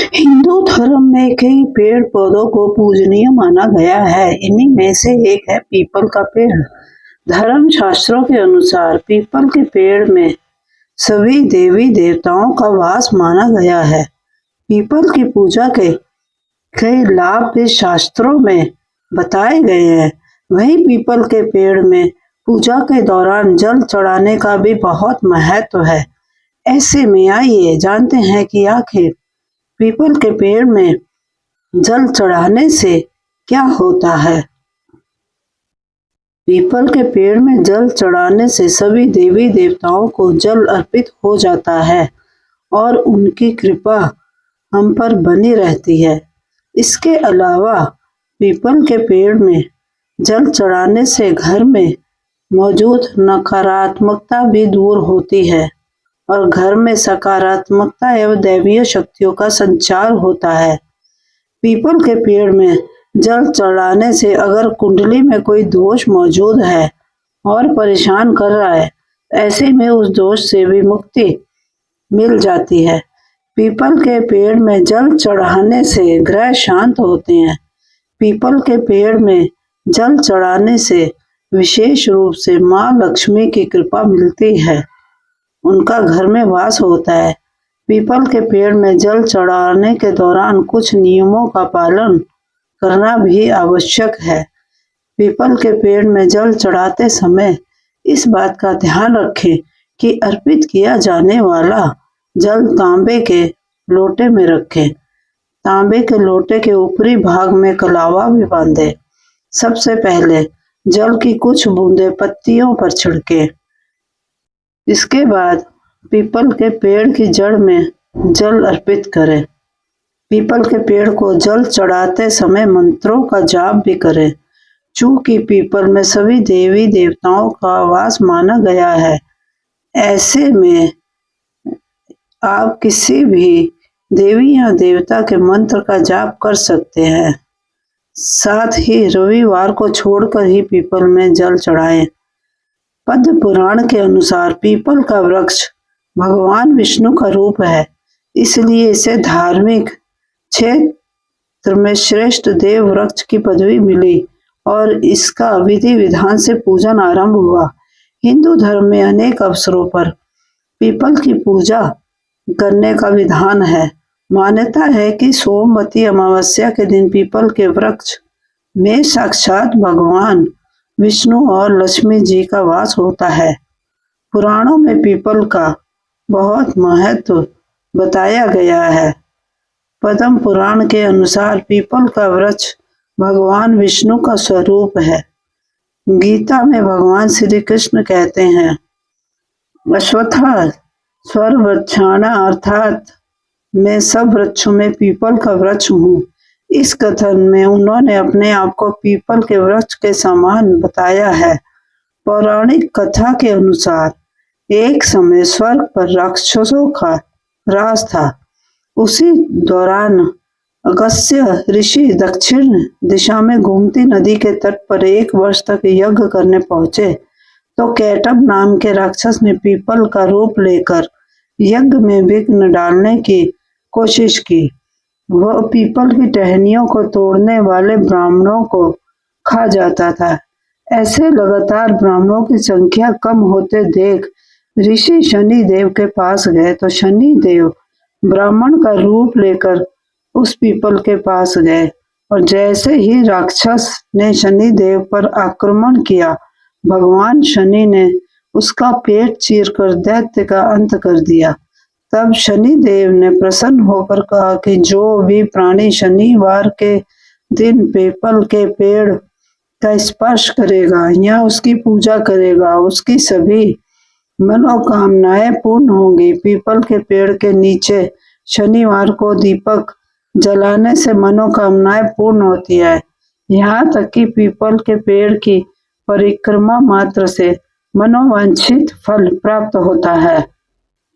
हिंदू धर्म में कई पेड़ पौधों को पूजनीय माना गया है। इन्हीं में से एक है पीपल का पेड़। धर्म शास्त्रों के अनुसार पीपल के पेड़ में सभी देवी देवताओं का वास माना गया है। पीपल की पूजा के कई लाभ भी शास्त्रों में बताए गए हैं। वहीं पीपल के पेड़ में पूजा के दौरान जल चढ़ाने का भी बहुत महत्व है। ऐसे में आइए जानते हैं कि आखिर पीपल के पेड़ में जल चढ़ाने से क्या होता है। पीपल के पेड़ में जल चढ़ाने से सभी देवी देवताओं को जल अर्पित हो जाता है और उनकी कृपा हम पर बनी रहती है। इसके अलावा पीपल के पेड़ में जल चढ़ाने से घर में मौजूद नकारात्मकता भी दूर होती है और घर में सकारात्मकता एवं दैवीय शक्तियों का संचार होता है। पीपल के पेड़ में जल चढ़ाने से अगर कुंडली में कोई दोष मौजूद है और परेशान कर रहा है, ऐसे में उस दोष से भी मुक्ति मिल जाती है। पीपल के पेड़ में जल चढ़ाने से ग्रह शांत होते हैं। पीपल के पेड़ में जल चढ़ाने से विशेष रूप से माँ लक्ष्मी की कृपा मिलती है, उनका घर में वास होता है। पीपल के पेड़ में जल चढ़ाने के दौरान कुछ नियमों का पालन करना भी आवश्यक है। पीपल के पेड़ में जल चढ़ाते समय इस बात का ध्यान रखें कि अर्पित किया जाने वाला जल तांबे के लोटे में रखें। तांबे के लोटे के ऊपरी भाग में कलावा भी बांधे। सबसे पहले जल की कुछ बूंदें पत्तियों पर छिड़के। इसके बाद पीपल के पेड़ की जड़ में जल अर्पित करें। पीपल के पेड़ को जल चढ़ाते समय मंत्रों का जाप भी करें। चूंकि पीपल में सभी देवी देवताओं का वास माना गया है, ऐसे में आप किसी भी देवी या देवता के मंत्र का जाप कर सकते हैं। साथ ही रविवार को छोड़कर ही पीपल में जल चढ़ाएं। पद्म पुराण के अनुसार पीपल का वृक्ष भगवान विष्णु का रूप है, इसलिए इसे धार्मिक क्षेत्र में श्रेष्ठ देव वृक्ष की पदवी मिली और इसका विधि विधान से पूजन आरंभ हुआ। हिंदू धर्म में अनेक अवसरों पर पीपल की पूजा करने का विधान है। मान्यता है कि सोमवती अमावस्या के दिन पीपल के वृक्ष में साक्षात भगवान विष्णु और लक्ष्मी जी का वास होता है। पुराणों में पीपल का बहुत महत्व बताया गया है। पद्म पुराण के अनुसार पीपल का वृक्ष भगवान विष्णु का स्वरूप है। गीता में भगवान श्री कृष्ण कहते हैं, अश्वत्था सर्ववृक्षाणां अर्थात मैं सब वृक्षों में पीपल का वृक्ष हूँ। इस कथन में उन्होंने अपने आप को पीपल के वृक्ष के समान बताया है। पौराणिक कथा के अनुसार एक समय स्वर्ग पर राक्षसों का राज था। उसी दौरान अगस्त्य ऋषि दक्षिण दिशा में घूमती नदी के तट पर 1 वर्ष तक यज्ञ करने पहुंचे तो कैटब नाम के राक्षस ने पीपल का रूप लेकर यज्ञ में विघ्न डालने की कोशिश की। वह पीपल की टहनियों को तोड़ने वाले ब्राह्मणों को खा जाता था। ऐसे लगातार ब्राह्मणों की संख्या कम होते देख ऋषि शनि देव के पास गए तो शनि देव ब्राह्मण का रूप लेकर उस पीपल के पास गए और जैसे ही राक्षस ने शनि देव पर आक्रमण किया, भगवान शनि ने उसका पेट चीरकर दैत्य का अंत कर दिया। तब शनि देव ने प्रसन्न होकर कहा कि जो भी प्राणी शनिवार के दिन पीपल के पेड़ का स्पर्श करेगा या उसकी पूजा करेगा, उसकी सभी मनोकामनाएं पूर्ण होंगी। पीपल के पेड़ के नीचे शनिवार को दीपक जलाने से मनोकामनाएं पूर्ण होती है। यहाँ तक कि पीपल के पेड़ की परिक्रमा मात्र से मनोवांछित फल प्राप्त होता है।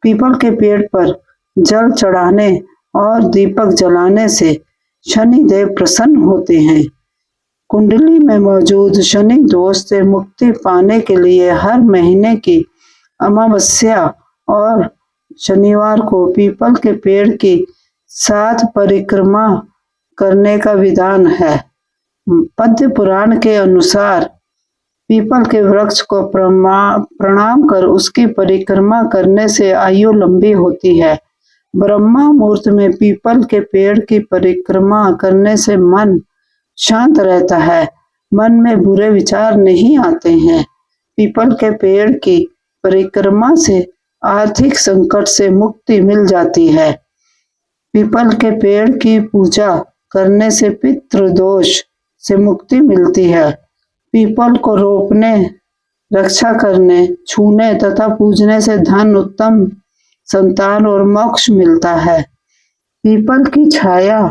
पीपल के पेड़ पर जल चढ़ाने और दीपक जलाने से शनि देव प्रसन्न होते हैं। कुंडली में मौजूद शनि दोष से मुक्ति पाने के लिए हर महीने की अमावस्या और शनिवार को पीपल के पेड़ की 7 परिक्रमा करने का विधान है। पद्म पुराण के अनुसार पीपल के वृक्ष को प्रणाम कर उसकी परिक्रमा करने से आयु लंबी होती है। ब्रह्मा मुहूर्त में पीपल के पेड़ की परिक्रमा करने से मन शांत रहता है, मन में बुरे विचार नहीं आते हैं। पीपल के पेड़ की परिक्रमा से आर्थिक संकट से मुक्ति मिल जाती है। पीपल के पेड़ की पूजा करने से पितृदोष से मुक्ति मिलती है। पीपल को रोपने, रक्षा करने, छूने तथा पूजने से धन, उत्तम संतान और मोक्ष मिलता है। पीपल की छाया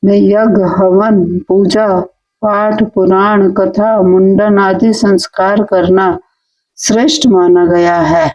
में यज्ञ, हवन, पूजा पाठ, पुराण कथा, मुंडन आदि संस्कार करना श्रेष्ठ माना गया है।